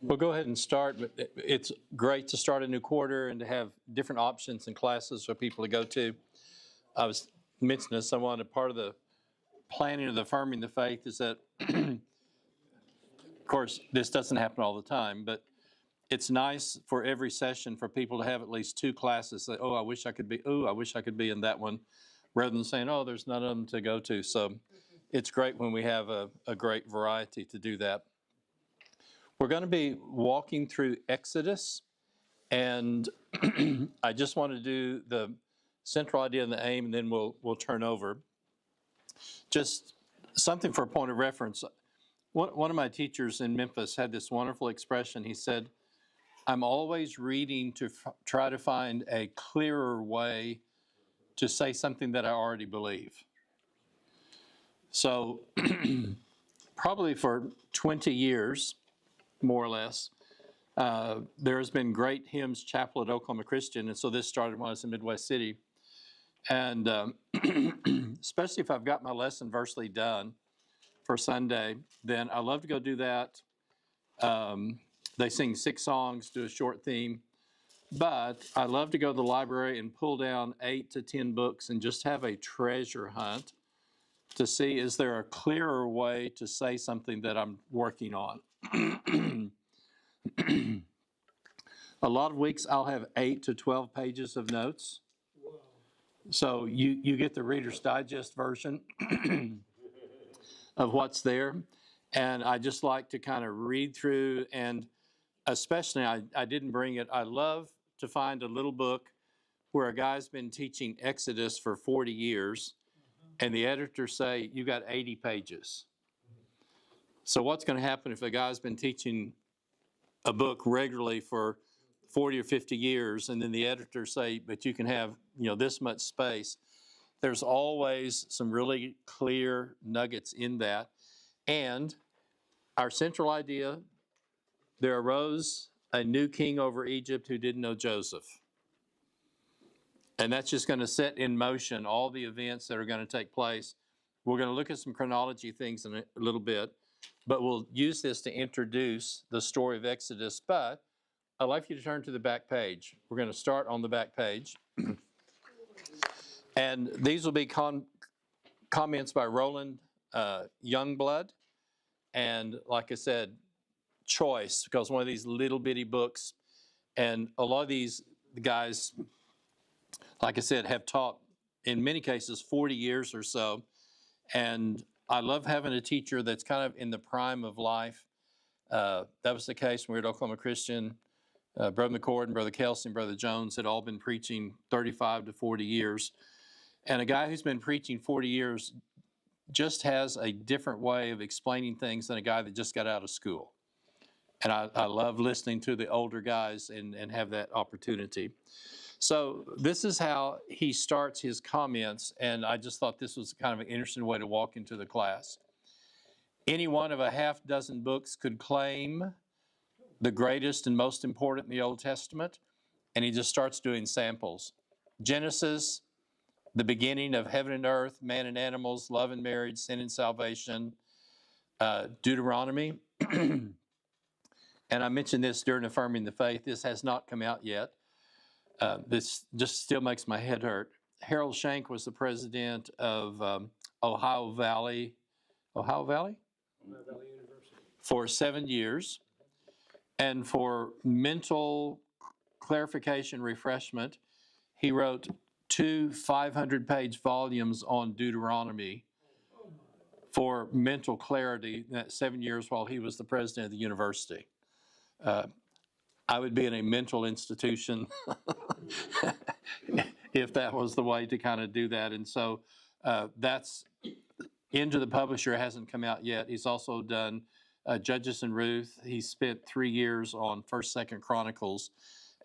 We'll go ahead and start, but it's great to start a new quarter and to have different options and classes for people to go to. I was mentioning to someone, part of the planning of the affirming the faith is that, of course, this doesn't happen all the time, but it's nice for every session for people to have at least two classes that, I wish I could be in that one, rather than saying, there's none of them to go to. So it's great when we have a great variety to do that. We're going to be walking through Exodus, and I just want to do the central idea and the aim, and then we'll turn over. Just something for a point of reference. One of my teachers in Memphis had this wonderful expression. He said, I'm always reading to try to find a clearer way to say something that I already believe. So probably for 20 years, more or less, there has been great hymns chapel at Oklahoma Christian, and so this started when I was in Midwest City. And especially if I've got my lesson versely done for Sunday, then I love to go do that. They sing 6 songs, do a short theme. But I love to go to the library and pull down 8 to 10 books and just have a treasure hunt to see, is there a clearer way to say something that I'm working on? A lot of weeks I'll have 8 to 12 pages of notes. So you get the Reader's Digest version of what's there. And I just like to kind of read through, and especially I didn't bring it. I love to find a little book where a guy's been teaching Exodus for 40 years, and the editors say, you got 80 pages. So what's going to happen if a guy's been teaching a book regularly for 40 or 50 years, and then the editors say, but you can have, this much space? There's always some really clear nuggets in that. And our central idea, there arose a new king over Egypt who didn't know Joseph. And that's just going to set in motion all the events that are going to take place. We're going to look at some chronology things in a little bit, but we'll use this to introduce the story of Exodus. But I'd like you to turn to the back page. We're going to start on the back page. And these will be comments by Roland Youngblood. And like I said, choice, because one of these little bitty books, and a lot of these guys, like I said, have taught in many cases 40 years or so. And I love having a teacher that's kind of in the prime of life. That was the case when we were at Oklahoma Christian. Brother McCord and Brother Kelsey and Brother Jones had all been preaching 35 to 40 years. And a guy who's been preaching 40 years just has a different way of explaining things than a guy that just got out of school. And I love listening to the older guys and have that opportunity. So this is how he starts his comments, and I just thought this was kind of an interesting way to walk into the class. Any one of a half dozen books could claim the greatest and most important in the Old Testament, and he just starts doing samples. Genesis, the beginning of heaven and earth, man and animals, love and marriage, sin and salvation. Deuteronomy. And I mentioned this during Affirming the Faith. This has not come out yet. This just still makes my head hurt. Harold Shank was the president of Ohio Valley University for 7 years. And for mental clarification, refreshment, he wrote 2 500-page volumes on Deuteronomy for mental clarity in that 7 years while he was the president of the university. I would be in a mental institution if that was the way to kind of do that. And so that's into the publisher, hasn't come out yet. He's also done Judges and Ruth. He spent 3 years on 1st, 2nd Chronicles,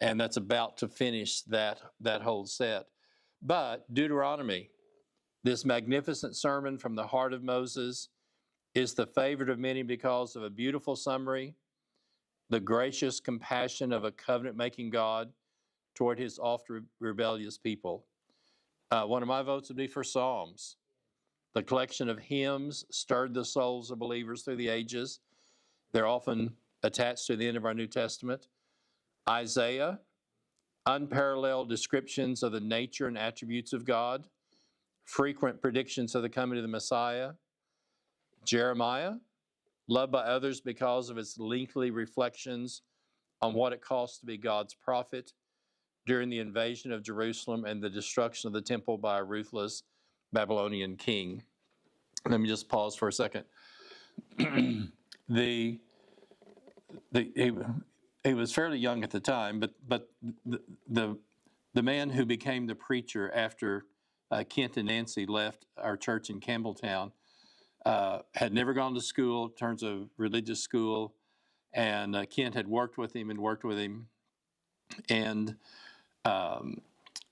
and that's about to finish that whole set. But Deuteronomy, this magnificent sermon from the heart of Moses, is the favorite of many because of a beautiful summary, the gracious compassion of a covenant-making God toward his oft-rebellious people. One of my votes would be for Psalms. The collection of hymns stirred the souls of believers through the ages. They're often attached to the end of our New Testament. Isaiah, unparalleled descriptions of the nature and attributes of God, frequent predictions of the coming of the Messiah. Jeremiah, loved by others because of its lengthy reflections on what it cost to be God's prophet during the invasion of Jerusalem and the destruction of the temple by a ruthless Babylonian king. Let me just pause for a second. He was fairly young at the time, but the man who became the preacher after Kent and Nancy left our church in Campbelltown had never gone to school in terms of religious school, and Kent had worked with him, and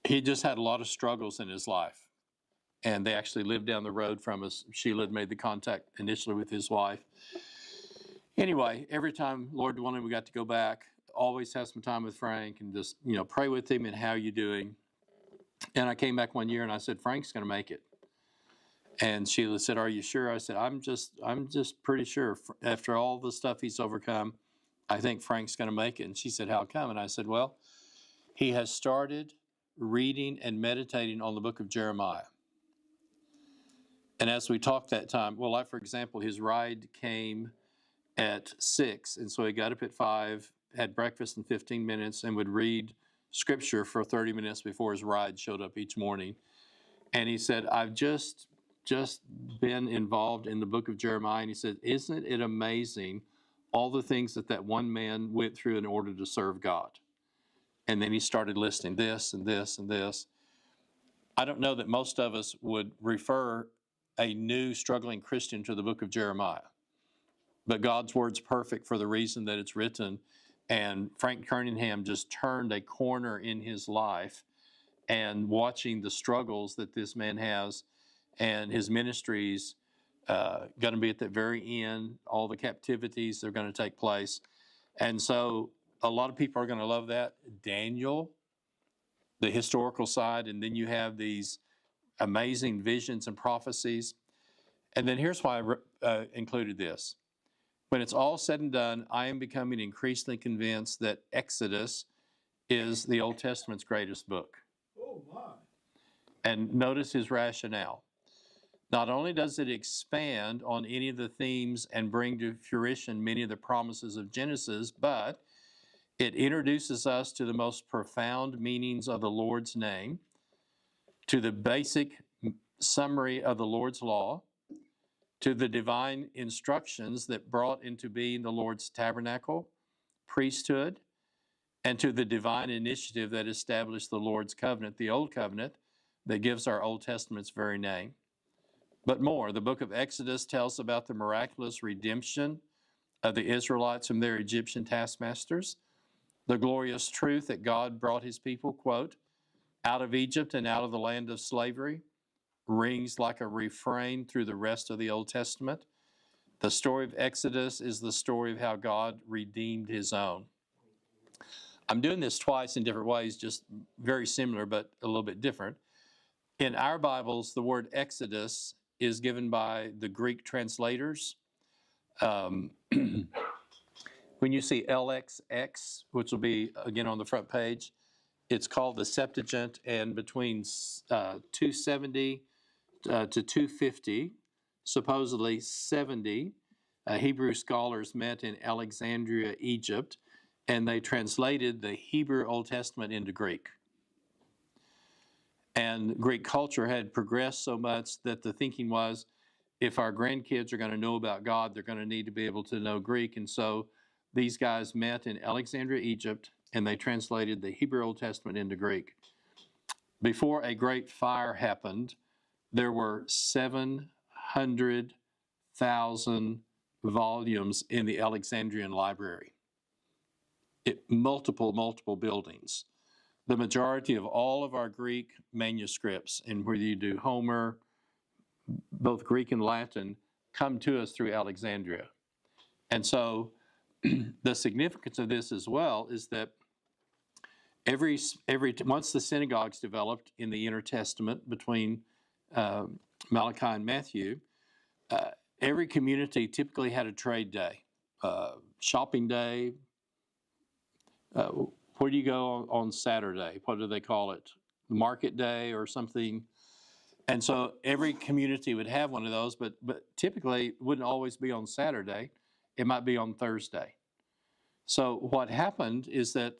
he just had a lot of struggles in his life. And they actually lived down the road from us. Sheila had made the contact initially with his wife. Anyway, every time, Lord willing, we got to go back, always have some time with Frank and just, pray with him and how you doing. And I came back one year and I said, Frank's going to make it. And Sheila said, are you sure? I said, I'm just pretty sure. After all the stuff he's overcome, I think Frank's going to make it. And she said, how come? And I said, well, he has started reading and meditating on the book of Jeremiah. And as we talked that time, well, like for example, his ride came at 6, and so he got up at 5, had breakfast in 15 minutes, and would read scripture for 30 minutes before his ride showed up each morning. And he said, I've just been involved in the book of Jeremiah. And he said, isn't it amazing all the things that one man went through in order to serve God? And then he started listing this and this and this. I don't know that most of us would refer a new struggling Christian to the book of Jeremiah. But God's word's perfect for the reason that it's written. And Frank Cunningham just turned a corner in his life, and watching the struggles that this man has, and his ministry's going to be at the very end, all the captivities that are going to take place. And so a lot of people are going to love that. Daniel, the historical side, and then you have these amazing visions and prophecies. And then here's why I included this. When it's all said and done, I am becoming increasingly convinced that Exodus is the Old Testament's greatest book. Oh, my. And notice his rationale. Not only does it expand on any of the themes and bring to fruition many of the promises of Genesis, but it introduces us to the most profound meanings of the Lord's name, to the basic summary of the Lord's law, to the divine instructions that brought into being the Lord's tabernacle, priesthood, and to the divine initiative that established the Lord's covenant, the Old Covenant, that gives our Old Testament's very name. But more, the book of Exodus tells about the miraculous redemption of the Israelites from their Egyptian taskmasters, the glorious truth that God brought his people, quote, out of Egypt and out of the land of slavery, rings like a refrain through the rest of the Old Testament. The story of Exodus is the story of how God redeemed his own. I'm doing this twice in different ways, just very similar, but a little bit different. In our Bibles, the word Exodus is given by the Greek translators. When you see LXX, which will be again on the front page, it's called the Septuagint, and between 270 to 250, supposedly 70 Hebrew scholars met in Alexandria, Egypt, and they translated the Hebrew Old Testament into Greek. And Greek culture had progressed so much that the thinking was, if our grandkids are going to know about God, they're going to need to be able to know Greek. And so these guys met in Alexandria, Egypt, and they translated the Hebrew Old Testament into Greek. Before a great fire happened, there were 700,000 volumes in the Alexandrian library. Multiple buildings. the majority of all of our Greek manuscripts, and whether you do Homer, both Greek and Latin, come to us through Alexandria. And so the significance of this as well is that once the synagogues developed in the Intertestament between Malachi and Matthew, every community typically had a trade day, shopping day. Where do you go on Saturday? What do they call it? Market day or something? And so every community would have one of those, but typically it wouldn't always be on Saturday. It might be on Thursday. So what happened is that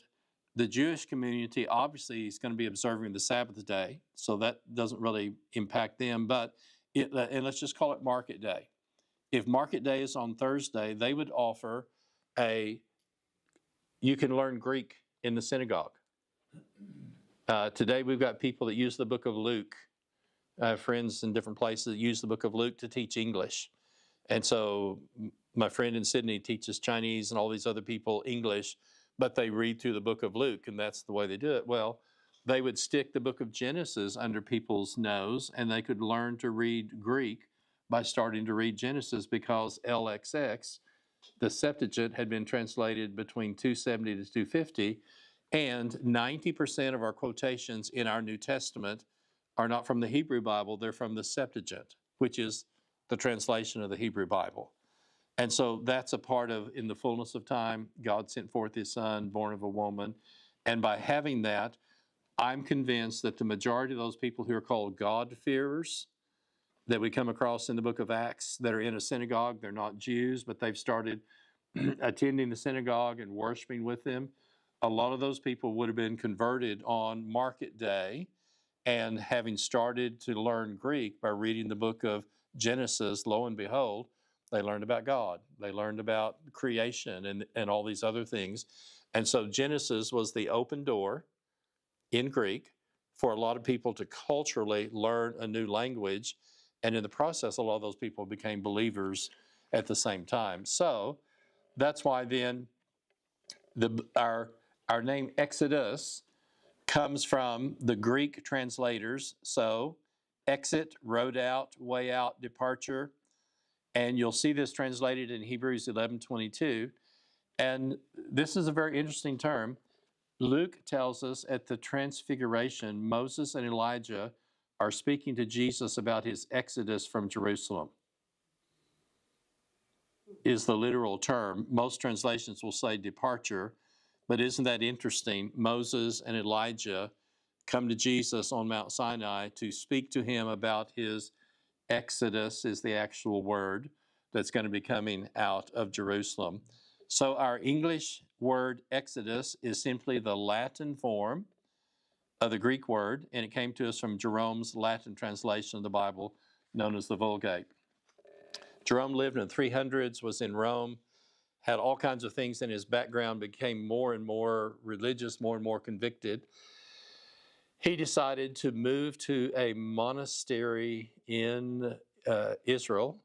the Jewish community obviously is going to be observing the Sabbath day, so that doesn't really impact them. But and let's just call it market day. If market day is on Thursday, they would offer you can learn Greek in the synagogue. Today we've got people that use the book of Luke. Friends in different places that use the book of Luke to teach English. And so my friend in Sydney teaches Chinese and all these other people English, but they read through the book of Luke, and that's the way they do it. Well, they would stick the book of Genesis under people's nose, and they could learn to read Greek by starting to read Genesis, because LXX, the Septuagint, had been translated between 270 to 250, and 90% of our quotations in our New Testament are not from the Hebrew Bible, they're from the Septuagint, which is the translation of the Hebrew Bible. And so that's a part of, in the fullness of time, God sent forth his Son, born of a woman. And by having that, I'm convinced that the majority of those people who are called God-fearers that we come across in the book of Acts that are in a synagogue, they're not Jews, but they've started attending the synagogue and worshiping with them. A lot of those people would have been converted on market day, and having started to learn Greek by reading the book of Genesis, lo and behold, they learned about God. They learned about creation and all these other things. And so Genesis was the open door in Greek for a lot of people to culturally learn a new language. And in the process, a lot of those people became believers at the same time. So that's why then our name Exodus comes from the Greek translators. So exit, road out, way out, departure. And you'll see this translated in Hebrews 11:22. And this is a very interesting term. Luke tells us at the Transfiguration, Moses and Elijah are speaking to Jesus about his exodus from Jerusalem, is the literal term. Most translations will say departure, but isn't that interesting? Moses and Elijah come to Jesus on Mount Sinai to speak to him about his exodus, is the actual word that's going to be coming out of Jerusalem. So our English word exodus is simply the Latin form of the Greek word, and it came to us from Jerome's Latin translation of the Bible, known as the Vulgate. Jerome lived in the 300s, was in Rome, had all kinds of things in his background, became more and more religious, more and more convicted. He decided to move to a monastery in Israel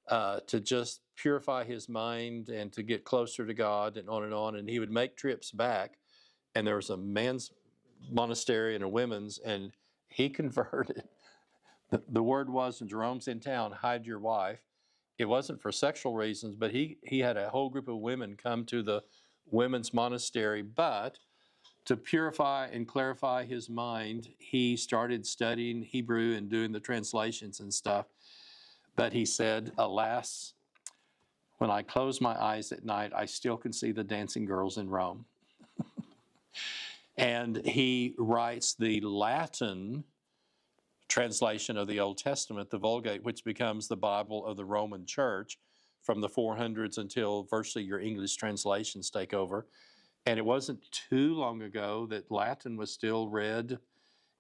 to just purify his mind and to get closer to God and on and on. And he would make trips back, and there was a men's monastery and a women's, and he converted. The word was, in Jerome's in town, hide your wife. It wasn't for sexual reasons, but he had a whole group of women come to the women's monastery. But to purify and clarify his mind, he started studying Hebrew and doing the translations and stuff. But he said, alas, when I close my eyes at night, I still can see the dancing girls in Rome. And he writes the Latin translation of the Old Testament, the Vulgate, which becomes the Bible of the Roman Church from the 400s until virtually your English translations take over. And it wasn't too long ago that Latin was still read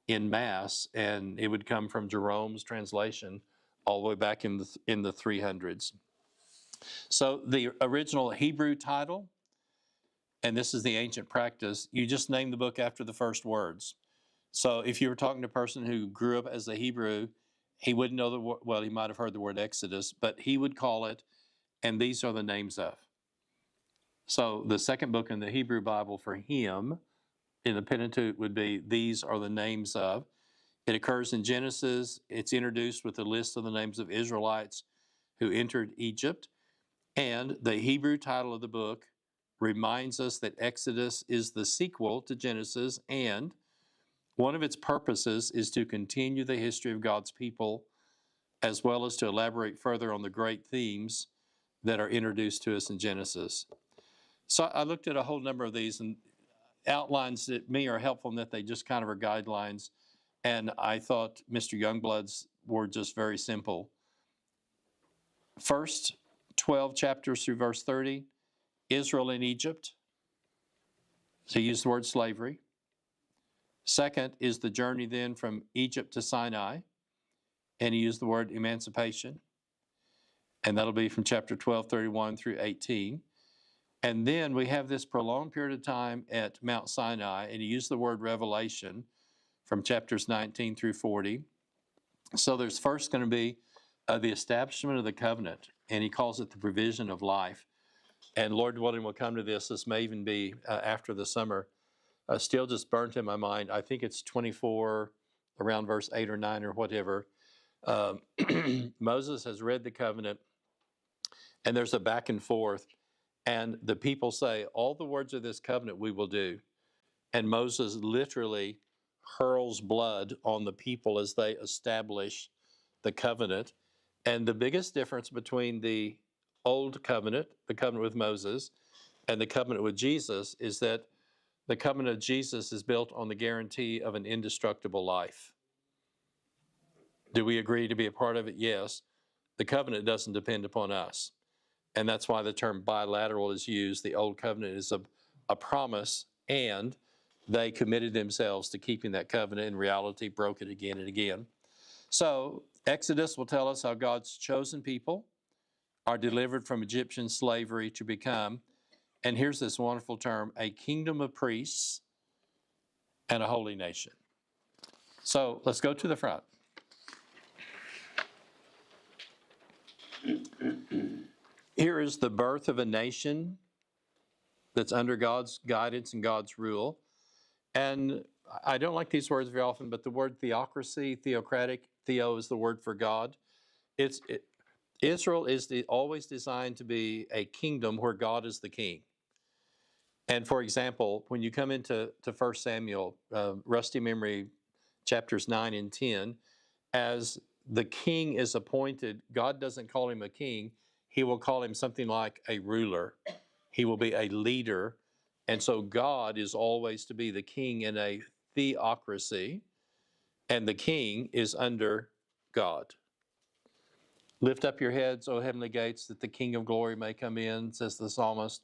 in Mass, and it would come from Jerome's translation all the way back in the 300s. So the original Hebrew title, and this is the ancient practice, you just name the book after the first words. So if you were talking to a person who grew up as a Hebrew, he wouldn't know the word, well, he might have heard the word Exodus, but he would call it, and these are the names of. So the second book in the Hebrew Bible for him in the Pentateuch would be, these are the names of. It occurs in Genesis. It's introduced with a list of the names of Israelites who entered Egypt. And the Hebrew title of the book reminds us that Exodus is the sequel to Genesis, and one of its purposes is to continue the history of God's people, as well as to elaborate further on the great themes that are introduced to us in Genesis. So I looked at a whole number of these, and outlines that me are helpful in that they just kind of are guidelines. And I thought Mr. Youngblood's were just very simple. First 12 chapters through verse 30, Israel in Egypt. So he used the word slavery. Second is the journey then from Egypt to Sinai, and he used the word emancipation. And that'll be from chapter 12, 31 through 18. And then we have this prolonged period of time at Mount Sinai, and he used the word revelation from chapters 19 through 40. So there's first going to be the establishment of the covenant, and he calls it the provision of life. And Lord willing, we'll come to this. This may even be after the summer. Still just burnt in my mind. I think it's 24, around verse 8 or 9 or whatever. Moses has read the covenant, and there's a back and forth. And the people say, all the words of this covenant we will do. And Moses literally hurls blood on the people as they establish the covenant. And the biggest difference between the old covenant, the covenant with Moses, and the covenant with Jesus is that the covenant of Jesus is built on the guarantee of an indestructible life. Do we agree to be a part of it? Yes. The covenant doesn't depend upon us. And that's why the term bilateral is used. The old covenant is a promise, and they committed themselves to keeping that covenant. In reality, broke it again and again. So Exodus will tell us how God's chosen people are delivered from Egyptian slavery to become, and here's this wonderful term, a kingdom of priests and a holy nation. So let's go to the front. Here is the birth of a nation that's under God's guidance and God's rule. And I don't like these words very often, but the word theocracy, theocratic, theo is the word for God. Israel is always designed to be a kingdom where God is the king. And for example, when you come into 1 Samuel, rusty memory, chapters 9 and 10, as the king is appointed, God doesn't call him a king. He will call him something like a ruler. He will be a leader. And so God is always to be the king in a theocracy, and the king is under God. Lift up your heads, O heavenly gates, that the King of glory may come in, says the psalmist.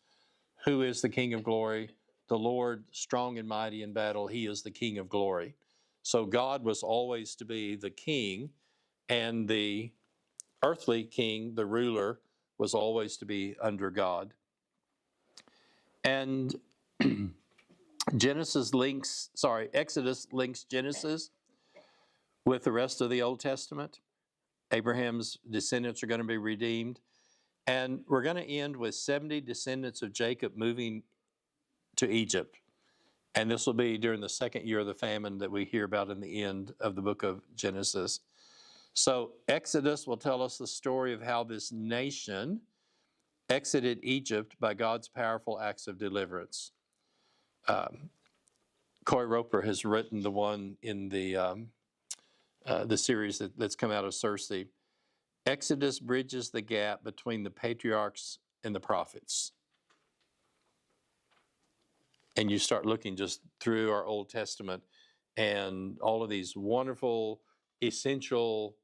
Who is the King of glory? The Lord, strong and mighty in battle. He is the King of glory. So God was always to be the king, and the earthly king, the ruler, was always to be under God. And Exodus links Genesis with the rest of the Old Testament. Abraham's descendants are going to be redeemed. And we're going to end with 70 descendants of Jacob moving to Egypt. And this will be during the second year of the famine that we hear about in the end of the book of Genesis. So Exodus will tell us the story of how this nation exited Egypt by God's powerful acts of deliverance. Corey Roper has written the one in the series that's come out of Cersei. Exodus bridges the gap between the patriarchs and the prophets. And you start looking just through our Old Testament, and all of these wonderful, essential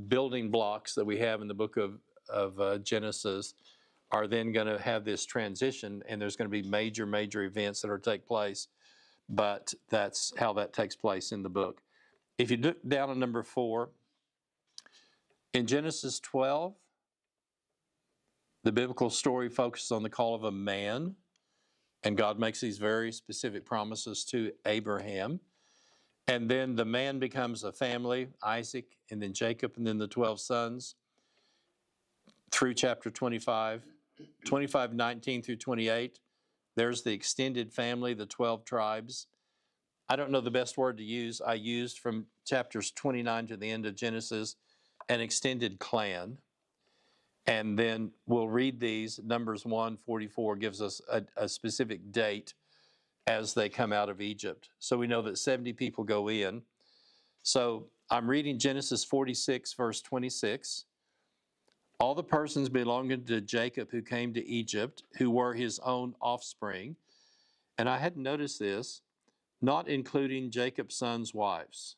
building blocks that we have in the book of Genesis are then going to have this transition, and there's going to be major, major events that are take place. But that's how that takes place in the book. If you look down at number 4, in Genesis 12, the biblical story focuses on the call of a man, and God makes these very specific promises to Abraham. And then the man becomes a family, Isaac, and then Jacob, and then the 12 sons through chapter 25, 19 through 28. There's the extended family, the 12 tribes. I don't know the best word to use. I used from chapters 29 to the end of Genesis an extended clan. And then we'll read these. Numbers 1:44 gives us a specific date as they come out of Egypt. So we know that 70 people go in. So I'm reading Genesis 46, verse 26. All the persons belonging to Jacob who came to Egypt, who were his own offspring, and I hadn't noticed this, not including Jacob's sons' wives.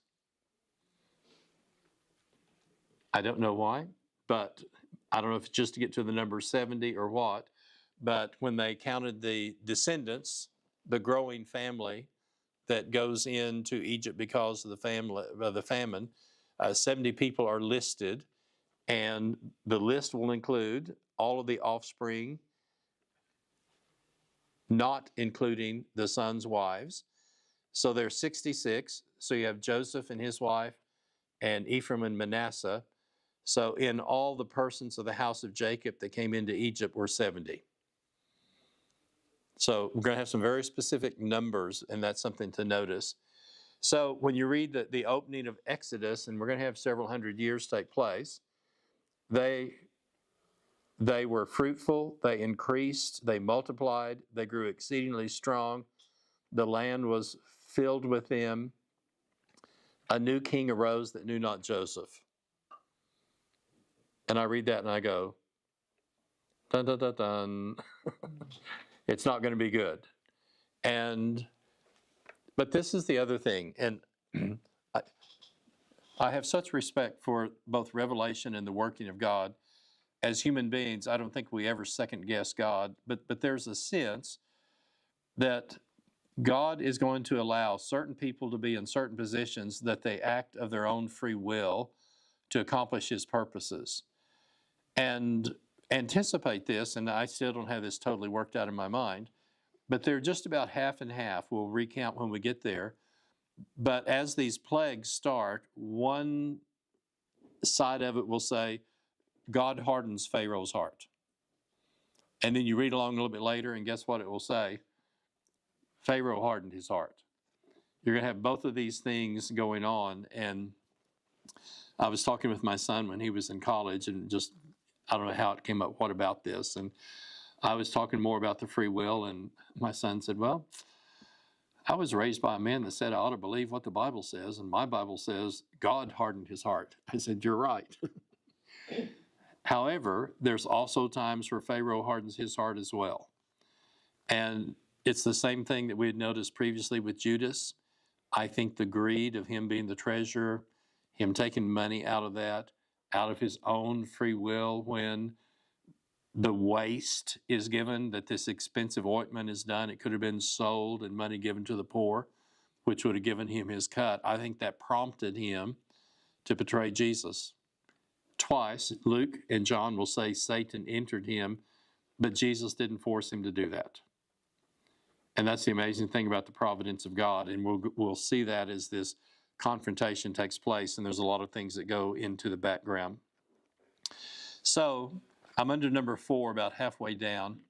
I don't know why, but I don't know if it's just to get to the number 70 or what, but when they counted the descendants, the growing family that goes into Egypt because of the famine, 70 people are listed, and the list will include all of the offspring, not including the sons' wives. So there's 66. So you have Joseph and his wife, and Ephraim and Manasseh. So in all, the persons of the house of Jacob that came into Egypt were 70. So we're going to have some very specific numbers, and that's something to notice. So when you read the opening of Exodus, and we're going to have several hundred years take place, they were fruitful, they increased, they multiplied, they grew exceedingly strong. The land was filled with them. A new king arose that knew not Joseph. And I read that and I go, dun, dun, dun, dun. It's not going to be good. But this is the other thing. And I have such respect for both revelation and the working of God. As human beings, I don't think we ever second guess God, but there's a sense that God is going to allow certain people to be in certain positions that they act of their own free will to accomplish his purposes. And anticipate this, and I still don't have this totally worked out in my mind, but they're just about half and half. We'll recount when we get there. But as these plagues start, one side of it will say, God hardens Pharaoh's heart. And then you read along a little bit later, and guess what it will say? Pharaoh hardened his heart. You're going to have both of these things going on. And I was talking with my son when he was in college, and just, I don't know how it came up, what about this? And I was talking more about the free will, and my son said, well, I was raised by a man that said I ought to believe what the Bible says, and my Bible says God hardened his heart. I said, you're right. However, there's also times where Pharaoh hardens his heart as well. And it's the same thing that we had noticed previously with Judas. I think the greed of him being the treasurer, him taking money out of that, out of his own free will, when the waste is given, that this expensive ointment is done, it could have been sold and money given to the poor, which would have given him his cut. I think that prompted him to betray Jesus. Twice, Luke and John will say Satan entered him, but Jesus didn't force him to do that. And that's the amazing thing about the providence of God. And we'll see that as this confrontation takes place, and there's a lot of things that go into the background. So I'm under number 4, about halfway down.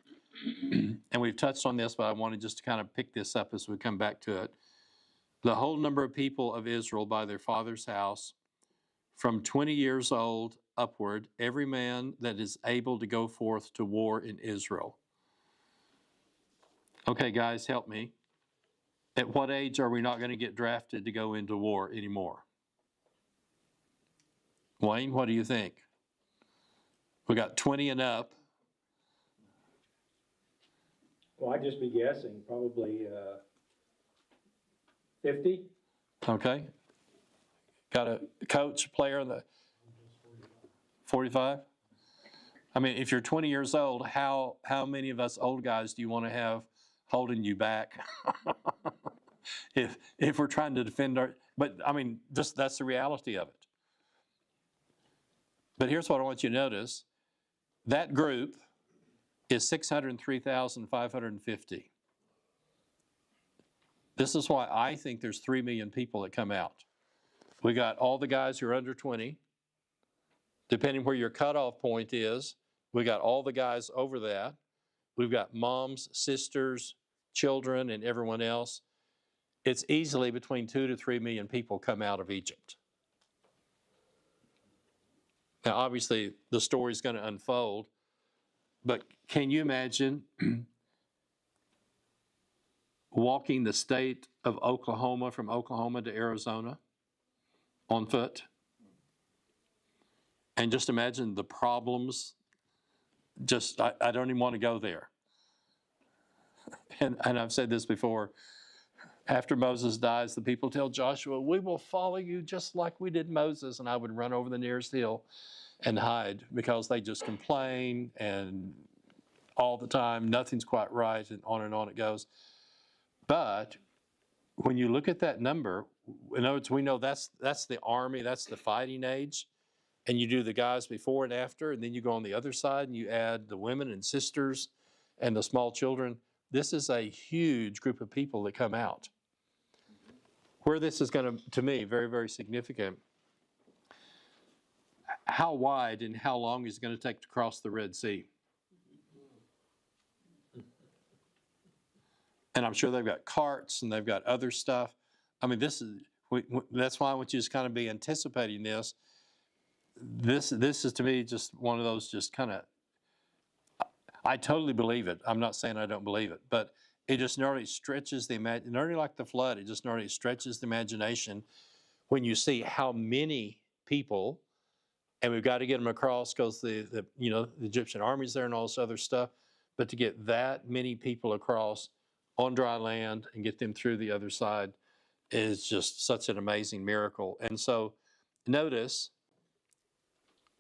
And we've touched on this, but I wanted just to kind of pick this up as we come back to it. The whole number of people of Israel by their father's house, from 20 years old upward, every man that is able to go forth to war in Israel. Okay, guys, help me. At what age are we not going to get drafted to go into war anymore? Wayne, what do you think? We got 20 and up. Well, I'd just be guessing, probably 50. Okay. Got a coach, player in the 45? I mean, if you're 20 years old, how many of us old guys do you want to have holding you back? if we're trying to defend but I mean, that's the reality of it. But here's what I want you to notice. That group is 603,550. This is why I think there's 3 million people that come out. We got all the guys who are under 20. Depending where your cutoff point is, we got all the guys over that. we've got moms, sisters, children, and everyone else. It's easily between 2 to 3 million people come out of Egypt. Now, obviously, the story's going to unfold, but can you imagine walking the state of Oklahoma from Oklahoma to Arizona on foot? And just imagine the problems. I don't even want to go there. And I've said this before. After Moses dies, the people tell Joshua, we will follow you just like we did Moses. And I would run over the nearest hill and hide because they just complain and all the time, nothing's quite right, and on it goes. But when you look at that number, in other words, we know that's the army, that's the fighting age. And you do the guys before and after, and then you go on the other side and you add the women and sisters and the small children. This is a huge group of people that come out. Where this is going to me, very, very significant. How wide and how long is it going to take to cross the Red Sea? And I'm sure they've got carts and they've got other stuff. I mean, that's why I want you to kind of be anticipating this. This is to me just one of those just kind of, I totally believe it. I'm not saying I don't believe it, but it just nearly stretches the imagination. Nearly like the flood, it just nearly stretches the imagination when you see how many people, and we've got to get them across because the Egyptian army's there and all this other stuff, but to get that many people across on dry land and get them through the other side is just such an amazing miracle. And so notice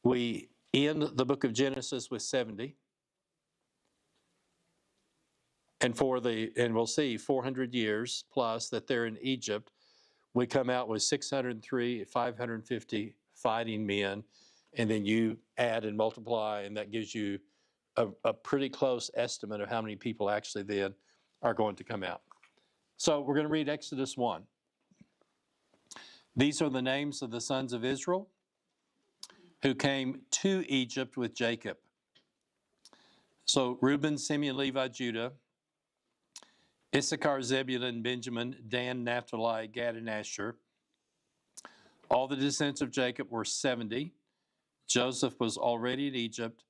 we end the book of Genesis with 70. And we'll see 400 years plus that they're in Egypt. We come out with 603, 550 fighting men, and then you add and multiply, and that gives you a pretty close estimate of how many people actually then are going to come out. So we're going to read Exodus 1. These are the names of the sons of Israel who came to Egypt with Jacob. So Reuben, Simeon, Levi, Judah, Issachar, Zebulun, Benjamin, Dan, Naphtali, Gad, and Asher. All the descendants of Jacob were 70. Joseph was already in Egypt.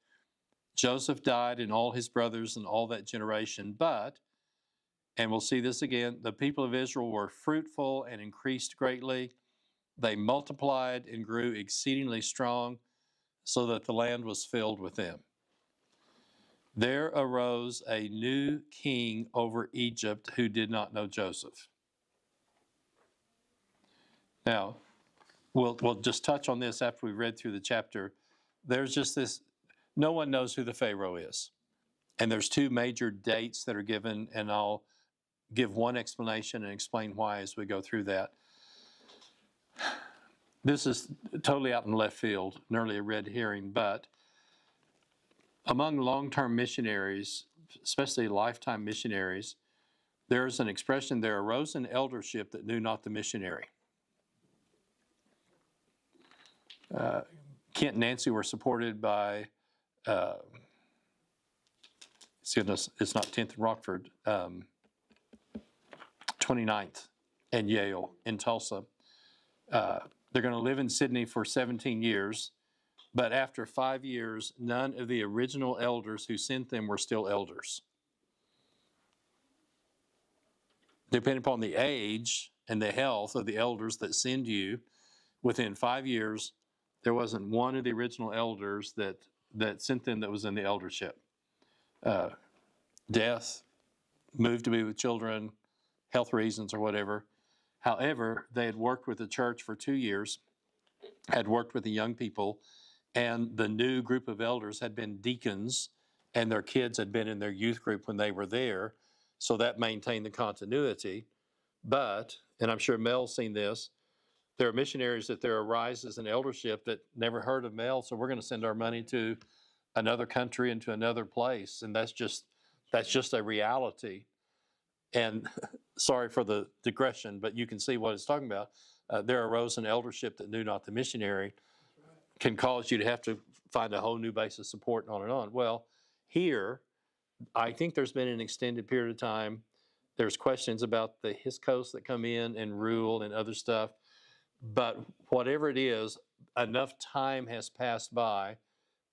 Joseph died and all his brothers and all that generation. But, and we'll see this again, the people of Israel were fruitful and increased greatly. They multiplied and grew exceedingly strong so that the land was filled with them. There arose a new king over Egypt who did not know Joseph. Now, we'll just touch on this after we've read through the chapter. There's just this, no one knows who the Pharaoh is. And there's two major dates that are given, and I'll give one explanation and explain why as we go through that. This is totally out in left field, nearly a red herring, but among long-term missionaries, especially lifetime missionaries, there's an expression, there arose an eldership that knew not the missionary. Kent and Nancy were supported by, it's not 10th and Rockford, 29th and Yale in Tulsa. They're going to live in Sydney for 17 years. But after 5 years, none of the original elders who sent them were still elders. Depending upon the age and the health of the elders that send you, within 5 years, there wasn't one of the original elders that sent them that was in the eldership. Death, moved to be with children, health reasons or whatever. However, they had worked with the church for 2 years, had worked with the young people, and the new group of elders had been deacons, and their kids had been in their youth group when they were there, so that maintained the continuity. But, and I'm sure Mel's seen this, there are missionaries that there arises an eldership that never heard of Mel, so we're going to send our money to another country and to another place, and that's just a reality. And sorry for the digression, but you can see what it's talking about. There arose an eldership that knew not the missionary, can cause you to have to find a whole new base of support and on and on. Well, here, I think there's been an extended period of time. There's questions about the Hyksos that come in and rule and other stuff. But whatever it is, enough time has passed by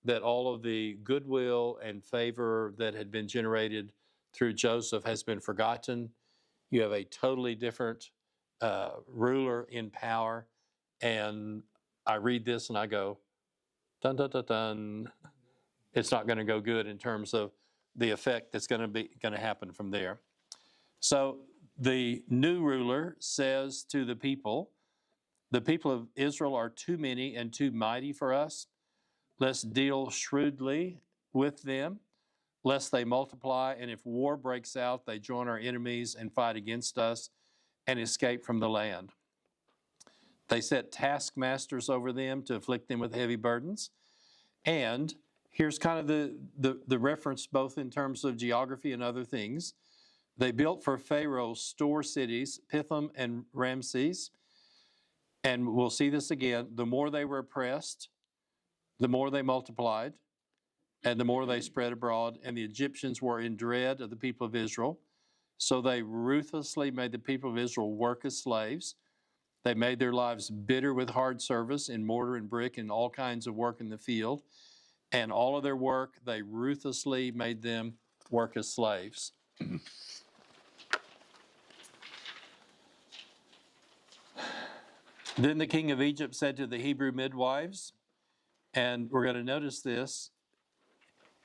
that all of the goodwill and favor that had been generated through Joseph has been forgotten. You have a totally different ruler in power. And I read this and I go, dun, dun, dun, dun. It's not going to go good in terms of the effect that's going to happen from there. So the new ruler says to the people of Israel are too many and too mighty for us. Let's deal shrewdly with them, lest they multiply, and if war breaks out, they join our enemies and fight against us and escape from the land. They set taskmasters over them to afflict them with heavy burdens. And here's kind of the reference both in terms of geography and other things. They built for Pharaoh store cities, Pithom and Ramses. And we'll see this again. The more they were oppressed, the more they multiplied, and the more they spread abroad. And the Egyptians were in dread of the people of Israel. So they ruthlessly made the people of Israel work as slaves. They made their lives bitter with hard service in mortar and brick and all kinds of work in the field. And all of their work, they ruthlessly made them work as slaves. Then the king of Egypt said to the Hebrew midwives, and we're going to notice this.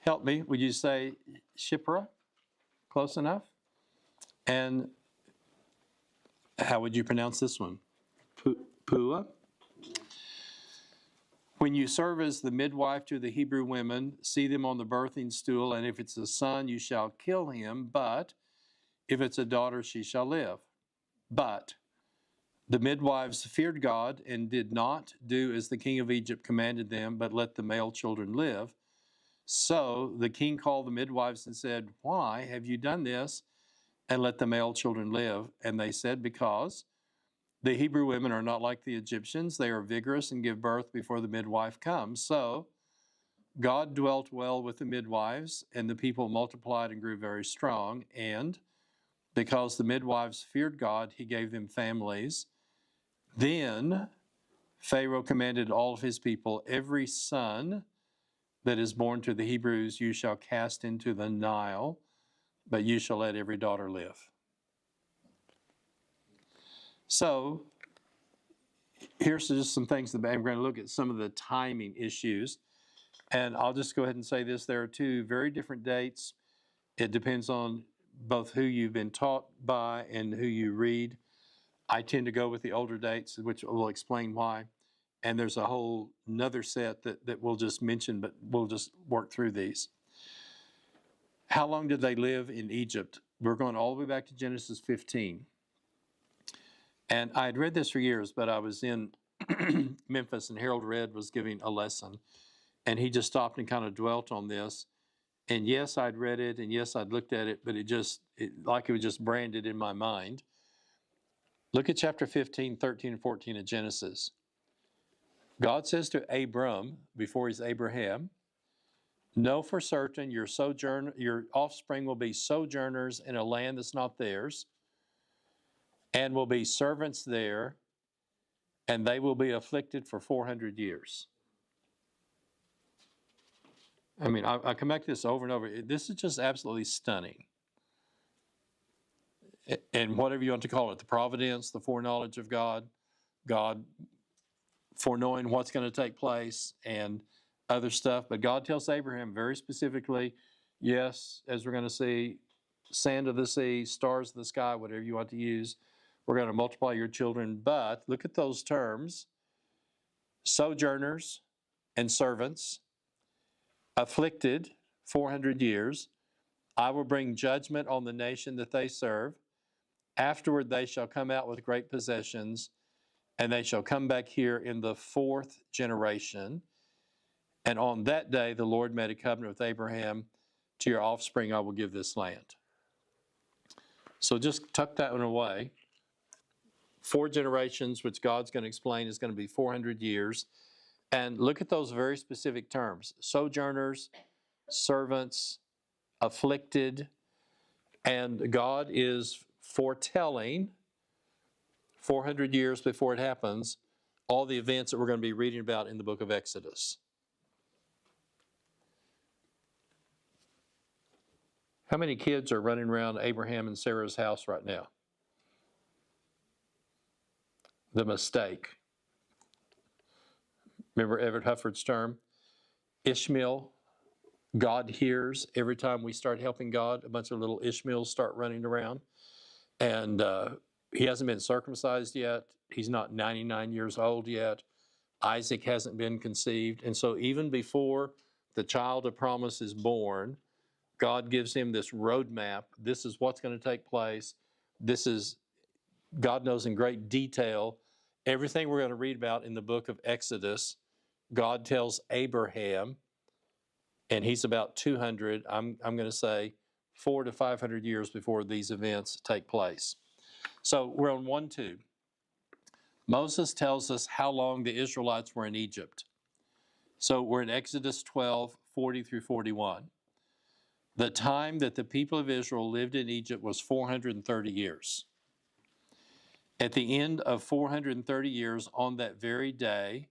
Help me, would you say Shipra? Close enough? And how would you pronounce this one? Pua? When you serve as the midwife to the Hebrew women, see them on the birthing stool, and if it's a son, you shall kill him, but if it's a daughter, she shall live. But the midwives feared God and did not do as the king of Egypt commanded them, but let the male children live. So the king called the midwives and said, "Why have you done this and let the male children live?" And they said, "Because the Hebrew women are not like the Egyptians. They are vigorous and give birth before the midwife comes." So God dwelt well with the midwives, and the people multiplied and grew very strong. And because the midwives feared God, he gave them families. Then Pharaoh commanded all of his people, "Every son that is born to the Hebrews you shall cast into the Nile, but you shall let every daughter live." So here's just some things that I'm going to look at some of the timing issues. And I'll just go ahead and say this. There are two very different dates. It depends on both who you've been taught by and who you read. I tend to go with the older dates, which will explain why. And there's a whole another set that we'll just mention, but we'll just work through these. How long did they live in Egypt? We're going all the way back to Genesis 15. And I had read this for years, but I was in Memphis and Harold Red was giving a lesson. And he just stopped and kind of dwelt on this. And yes, I'd read it, and yes, I'd looked at it, but it like it was just branded in my mind. Look at chapter 15, 13, and 14 of Genesis. God says to Abram, before he's Abraham, "Know for certain your offspring will be sojourners in a land that's not theirs, and will be servants there, and they will be afflicted for 400 years. I mean, I come back to this over and over. This is just absolutely stunning. And whatever you want to call it, the providence, the foreknowledge of God, God foreknowing what's going to take place and other stuff. But God tells Abraham very specifically, yes, as we're going to see, sand of the sea, stars of the sky, whatever you want to use, we're going to multiply your children. But look at those terms: sojourners and servants, afflicted 400 years. I will bring judgment on the nation that they serve. Afterward, they shall come out with great possessions, and they shall come back here in the fourth generation. And on that day, the Lord made a covenant with Abraham. To your offspring, I will give this land. So just tuck that one away. 4 generations, which God's going to explain is going to be 400 years. And look at those very specific terms: sojourners, servants, afflicted, and God is foretelling 400 years before it happens all the events that we're going to be reading about in the book of Exodus. How many kids are running around Abraham and Sarah's house right now? The mistake. Remember Everett Hufford's term? Ishmael, God hears. Every time we start helping God, a bunch of little Ishmaels start running around. And he hasn't been circumcised yet. He's not 99 years old yet. Isaac hasn't been conceived. And so even before the child of promise is born, God gives him this roadmap. This is what's going to take place. This is, God knows in great detail everything we're going to read about in the book of Exodus. God tells Abraham, and he's about 200, I'm going to say 400 to 500 years before these events take place. So we're on 1:2. Moses tells us how long the Israelites were in Egypt. So we're in Exodus 12, 40 through 41. The time that the people of Israel lived in Egypt was 430 years. At the end of 430 years, on that very day,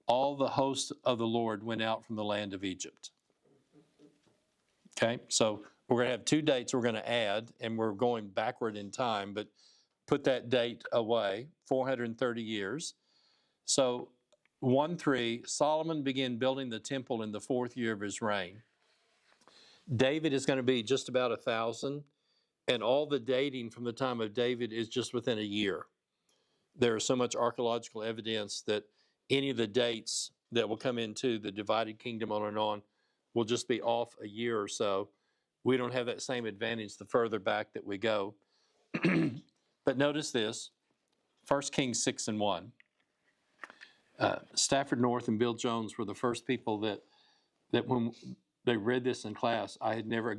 all the hosts of the Lord went out from the land of Egypt. Okay, so we're going to have two dates we're going to add, and we're going backward in time, but put that date away, 430 years. So 1:3, Solomon began building the temple in the 4th year of his reign. David is going to be just about 1,000, and all the dating from the time of David is just within a year. There is so much archaeological evidence that any of the dates that will come into the divided kingdom on and on will just be off a year or so. We don't have that same advantage the further back that we go. But notice this, 1 Kings 6 and 1. Stafford North and Bill Jones were the first people that when they read this in class, I had never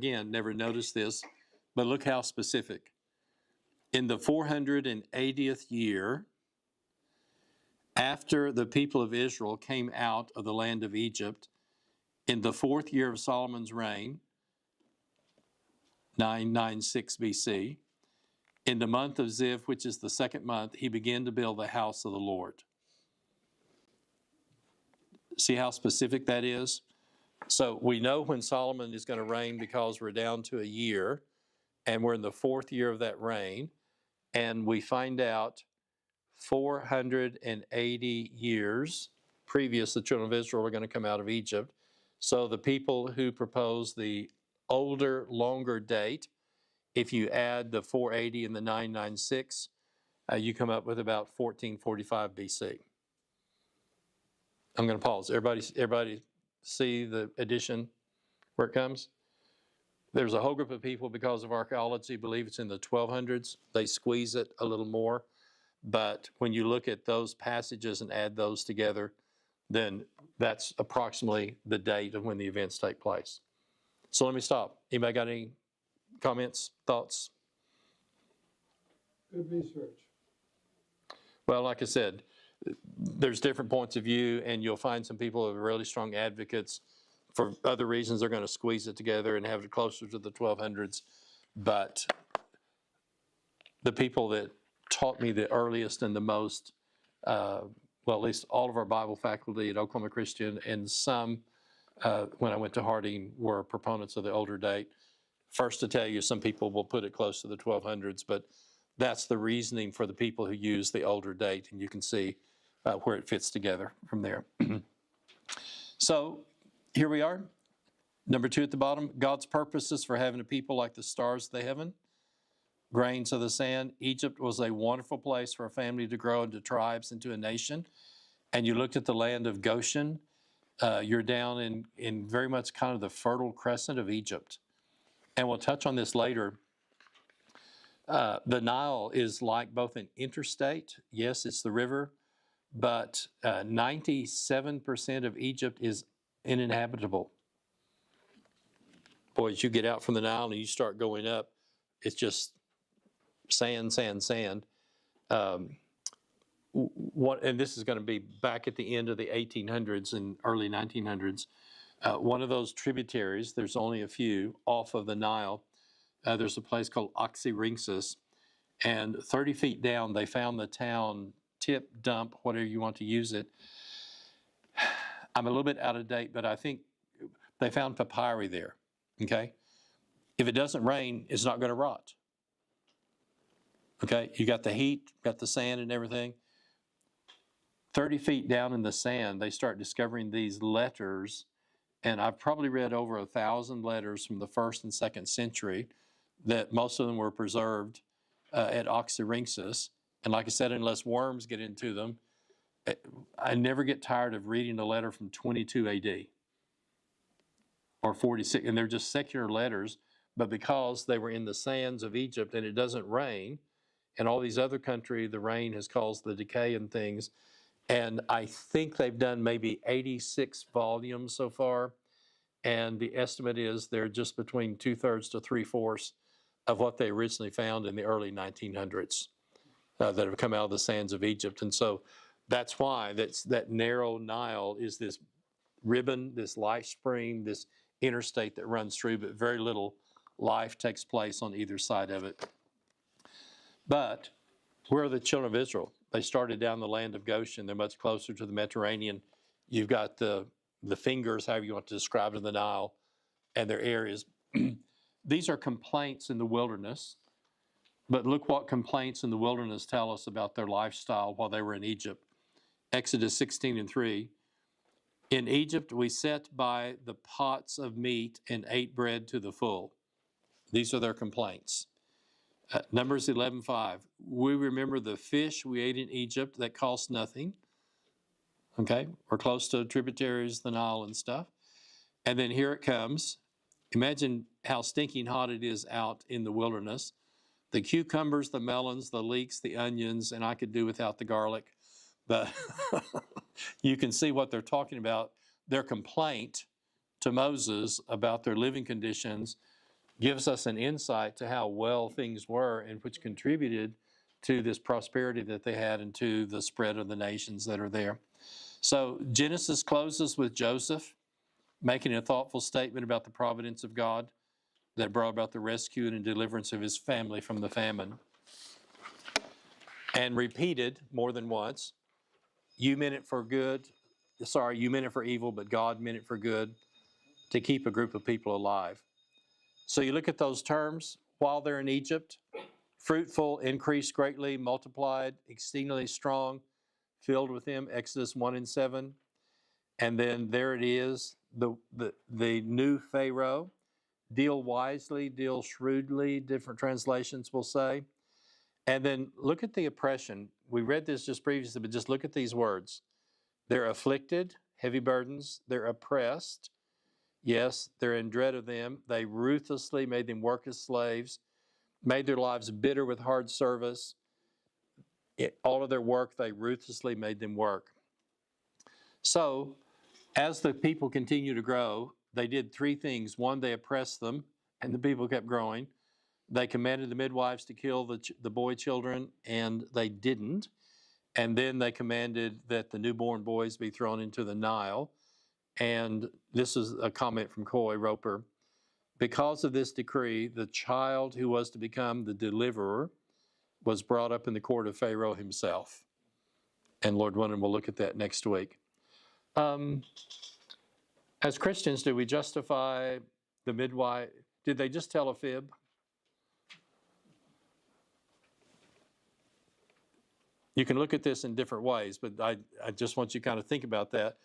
noticed this, but look how specific. In the 480th year, after the people of Israel came out of the land of Egypt, in the 4th year of Solomon's reign, 996 BC, in the month of Ziv, which is the 2nd month, he began to build the house of the Lord. See how specific that is? So we know when Solomon is going to reign because we're down to a year, and we're in the 4th year of that reign, and we find out 480 years previous the children of Israel are going to come out of Egypt. So the people who propose the older, longer date, if you add the 480 and the 996, you come up with about 1445 BC. I'm going to pause. Everybody see the addition where it comes? There's a whole group of people, because of archaeology, believe it's in the 1200s. They squeeze it a little more. But when you look at those passages and add those together, then that's approximately the date of when the events take place. So let me stop. Anybody got any comments, thoughts? Good research. Well, like I said, there's different points of view, and you'll find some people who are really strong advocates. For other reasons, they're going to squeeze it together and have it closer to the 1200s. But the people that taught me the earliest and the most, well, at least all of our Bible faculty at Oklahoma Christian and some when I went to Harding were proponents of the older date. First to tell you, some people will put it close to the 1200s, but that's the reasoning for the people who use the older date, and you can see where it fits together from there. So here we are. Number 2 at the bottom, God's purposes for having a people like the stars of the heaven, grains of the sand. Egypt was a wonderful place for a family to grow into tribes, into a nation. And you looked at the land of Goshen, you're down in very much kind of the fertile crescent of Egypt. And we'll touch on this later. The Nile is like both an interstate, yes, it's the river, but 97% of Egypt is uninhabitable. Boy, as you get out from the Nile and you start going up, it's just sand, sand, sand. And this is going to be back at the end of the 1800s and early 1900s. One of those tributaries, there's only a few off of the Nile. There's a place called Oxyrhynchus, and 30 feet down, they found the town tip, dump, whatever you want to use it. I'm a little bit out of date, but I think they found papyri there, okay? If it doesn't rain, it's not going to rot, okay? You got the heat, got the sand and everything. 30 feet down in the sand, they start discovering these letters, and I've probably read over 1,000 letters from the 1st and 2nd century that most of them were preserved at Oxyrhynchus. And like I said, unless worms get into them, I never get tired of reading a letter from 22 AD or 46, and they're just secular letters, but because they were in the sands of Egypt and it doesn't rain, and all these other countries, the rain has caused the decay and things. And I think they've done maybe 86 volumes so far, and the estimate is they're just between 2/3 to 3/4 of what they originally found in the early 1900s that have come out of the sands of Egypt. And so that's why that narrow Nile is this ribbon, this life spring, this interstate that runs through, but very little life takes place on either side of it. But where are the children of Israel? They started down the land of Goshen. They're much closer to the Mediterranean. You've got the fingers, however you want to describe it, in the Nile, and their areas. These are complaints in the wilderness, but look what complaints in the wilderness tell us about their lifestyle while they were in Egypt. Exodus 16:3. In Egypt we sat by the pots of meat and ate bread to the full. These are their complaints. Numbers 11:5. We remember the fish we ate in Egypt that cost nothing. Okay, we're close to tributaries, the Nile and stuff. And then here it comes. Imagine how stinking hot it is out in the wilderness. The cucumbers, the melons, the leeks, the onions, and I could do without the garlic. But you can see what they're talking about. Their complaint to Moses about their living conditions gives us an insight to how well things were, and which contributed to this prosperity that they had and to the spread of the nations that are there. So Genesis closes with Joseph making a thoughtful statement about the providence of God that brought about the rescue and deliverance of his family from the famine. And repeated more than once, you meant it for evil, but God meant it for good to keep a group of people alive. So you look at those terms while they're in Egypt: fruitful, increased greatly, multiplied, exceedingly strong, filled with them, Exodus 1:7. And then there it is, the new Pharaoh. Deal wisely, deal shrewdly, different translations will say. And then look at the oppression. We read this just previously, but just look at these words. They're afflicted, heavy burdens. They're oppressed. Yes, they're in dread of them. They ruthlessly made them work as slaves, made their lives bitter with hard service. All of their work, they ruthlessly made them work. So, as the people continue to grow, they did three things. One, they oppressed them, and the people kept growing. They commanded the midwives to kill the boy children, and they didn't. And then they commanded that the newborn boys be thrown into the Nile. And this is a comment from Coy Roper. Because of this decree, the child who was to become the deliverer was brought up in the court of Pharaoh himself. And Lord willing, we'll look at that next week. As Christians, do we justify the midwife? Did they just tell a fib? You can look at this in different ways, but I just want you to kind of think about that.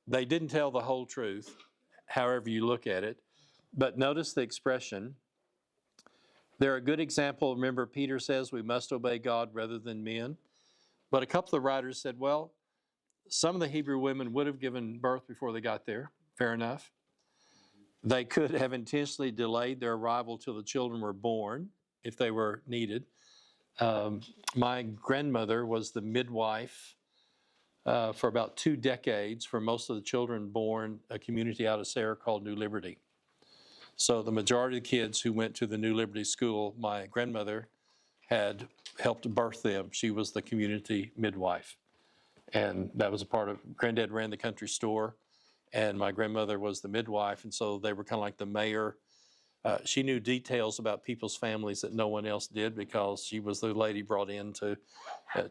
They didn't tell the whole truth, however you look at it. But notice the expression. They're a good example. Remember, Peter says we must obey God rather than men. But a couple of writers said, well, some of the Hebrew women would have given birth before they got there. Fair enough. They could have intentionally delayed their arrival till the children were born, if they were needed. My grandmother was the midwife for about 2 decades for most of the children born a community out of Sarah called New Liberty. So the majority of the kids who went to the New Liberty School, my grandmother had helped birth them. She was the community midwife. And that was a part of, Granddad ran the country store, and my grandmother was the midwife, and so they were kind of like the mayor. She knew details about people's families that no one else did because she was the lady brought in to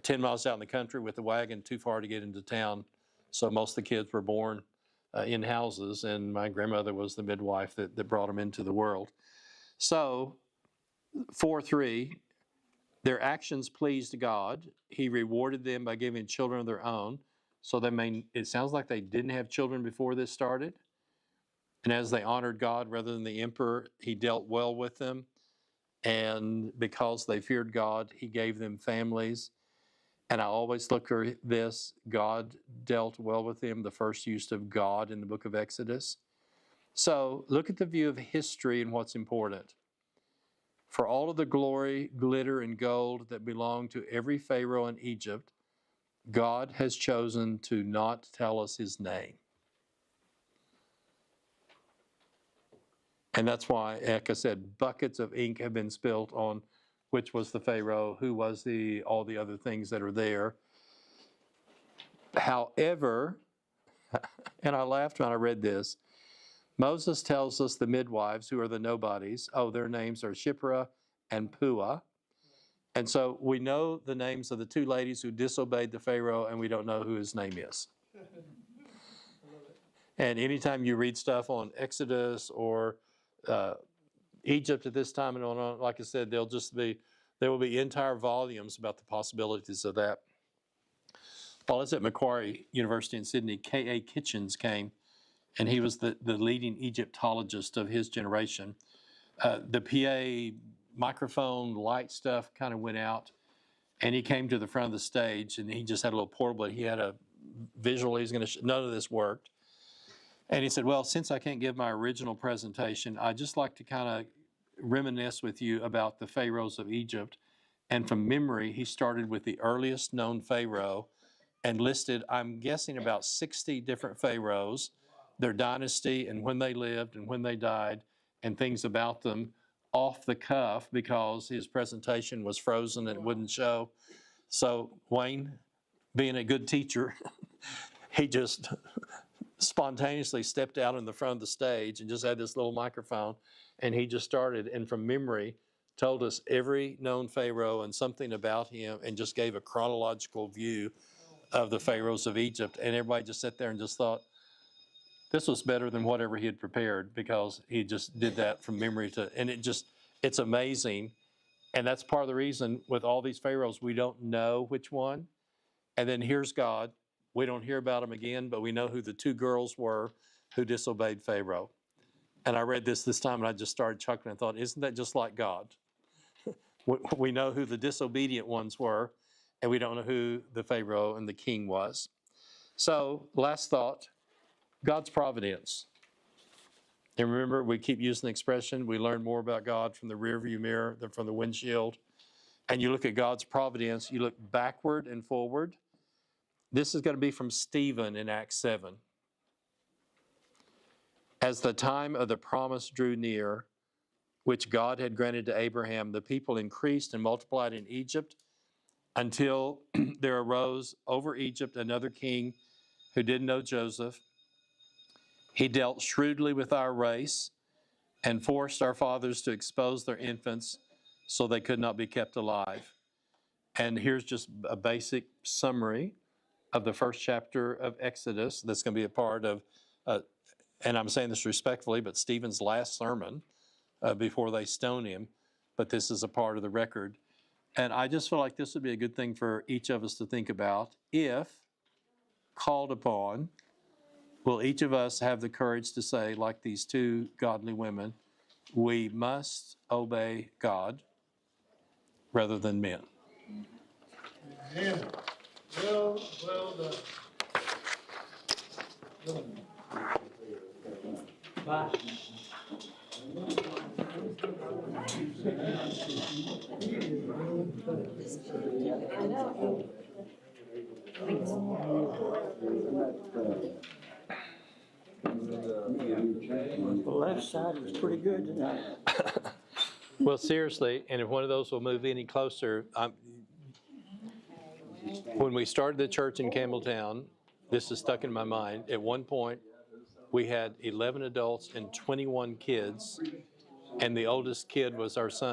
10 miles out in the country with the wagon, too far to get into town. So most of the kids were born in houses, and my grandmother was the midwife that brought them into the world. So 4:3, their actions pleased God. He rewarded them by giving children of their own. So it sounds like they didn't have children before this started. And as they honored God rather than the emperor, he dealt well with them. And because they feared God, he gave them families. And I always look for this: God dealt well with them, the first use of God in the book of Exodus. So look at the view of history and what's important. For all of the glory, glitter, and gold that belonged to every Pharaoh in Egypt, God has chosen to not tell us his name. And that's why, like I said, buckets of ink have been spilled on which was the Pharaoh, who was all the other things that are there. However, and I laughed when I read this, Moses tells us the midwives, who are the nobodies, their names are Shiphrah and Puah. And so we know the names of the two ladies who disobeyed the Pharaoh, and we don't know who his name is. And anytime you read stuff on Exodus or Egypt at this time and on, like I said, there will be entire volumes about the possibilities of that. While I was at Macquarie University in Sydney, K.A. Kitchens came, and he was the leading Egyptologist of his generation. The PA microphone light stuff kind of went out, and he came to the front of the stage, and he just had a little portable. He had a visual. He's going to none of this worked. And he said, well, since I can't give my original presentation, I'd just like to kind of reminisce with you about the pharaohs of Egypt. And from memory, he started with the earliest known pharaoh and listed, I'm guessing, about 60 different pharaohs, their dynasty and when they lived and when they died, and things about them off the cuff because his presentation was frozen and it wouldn't show. So Wayne, being a good teacher, he just spontaneously stepped out in the front of the stage and just had this little microphone, and he just started, and from memory told us every known pharaoh and something about him, and just gave a chronological view of the pharaohs of Egypt. And everybody just sat there and just thought this was better than whatever he had prepared, because he just did that from memory and it's amazing. And that's part of the reason with all these pharaohs, we don't know which one. And then here's God. We don't hear about him again, but we know who the two girls were who disobeyed Pharaoh. And I read this time, and I just started chuckling and thought, isn't that just like God? We know who the disobedient ones were, and we don't know who the Pharaoh and the king was. So, last thought, God's providence. And remember, we keep using the expression, we learn more about God from the rearview mirror than from the windshield. And you look at God's providence, you look backward and forward. This is going to be from Stephen in Acts 7. As the time of the promise drew near, which God had granted to Abraham, the people increased and multiplied in Egypt until there arose over Egypt another king who didn't know Joseph. He dealt shrewdly with our race and forced our fathers to expose their infants so they could not be kept alive. And here's just a basic summary of the first chapter of Exodus that's going to be a part of, and I'm saying this respectfully, but Stephen's last sermon before they stone him, but this is a part of the record. And I just feel like this would be a good thing for each of us to think about. If called upon, will each of us have the courage to say, like these two godly women, we must obey God rather than men? Amen. Well done. Bye. The left side was pretty good tonight. Well, seriously, and if one of those will move any closer, when we started the church in Campbelltown, this is stuck in my mind. At one point, we had 11 adults and 21 kids, and the oldest kid was our son